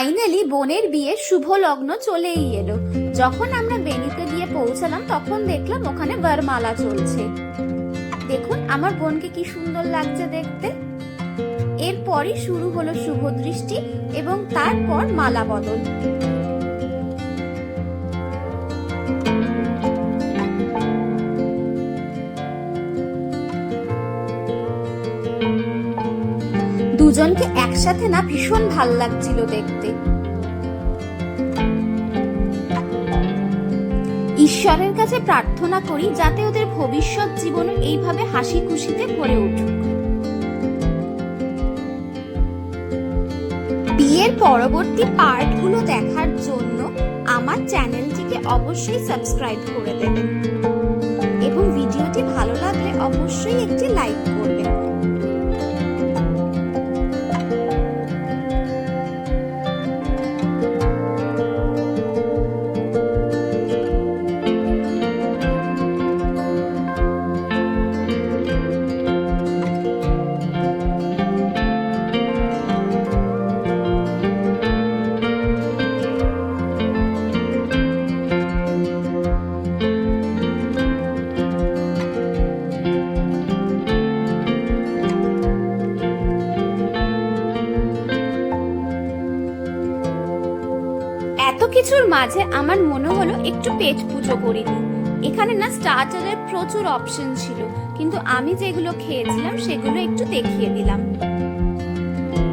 Finally বোনের বিয়ের শুভ লগ্ন চলেই এলো। যখন আমরা ভেন্যুতে গিয়ে পৌঁছালাম তখন দেখলাম ওখানে বরমালা চলছে। দেখুন আমার বোনকে কি সুন্দর লাগছে দেখতে। এরপরই শুরু হলো শুভ দৃষ্টি এবং তারপর মালা বদল। দুজনকে একসাথে না ভীষণ ভাল লাগছিল দেখতে। ঈশ্বরের কাছে প্রার্থনা করি যাতে ওদের ভবিষ্যৎ জীবন এইভাবে হাসি খুশিতে ভরে উঠুক। বিয়ের পরবর্তী পার্টগুলো দেখার জন্য আমার চ্যানেলটিকে অবশ্যই সাবস্ক্রাইব করে দেবেন এবং ভিডিওটি ভালো লাগলে অবশ্যই একটি লাইক করবেন। এত কিছুর মাঝে আমার মনে হলো একটু পেট পুজো করি নি। এখানে না স্টার্টারের প্রচুর অপশন ছিল, কিন্তু আমি যেগুলো খেয়েছিলাম সেগুলো একটু দেখিয়ে দিলাম।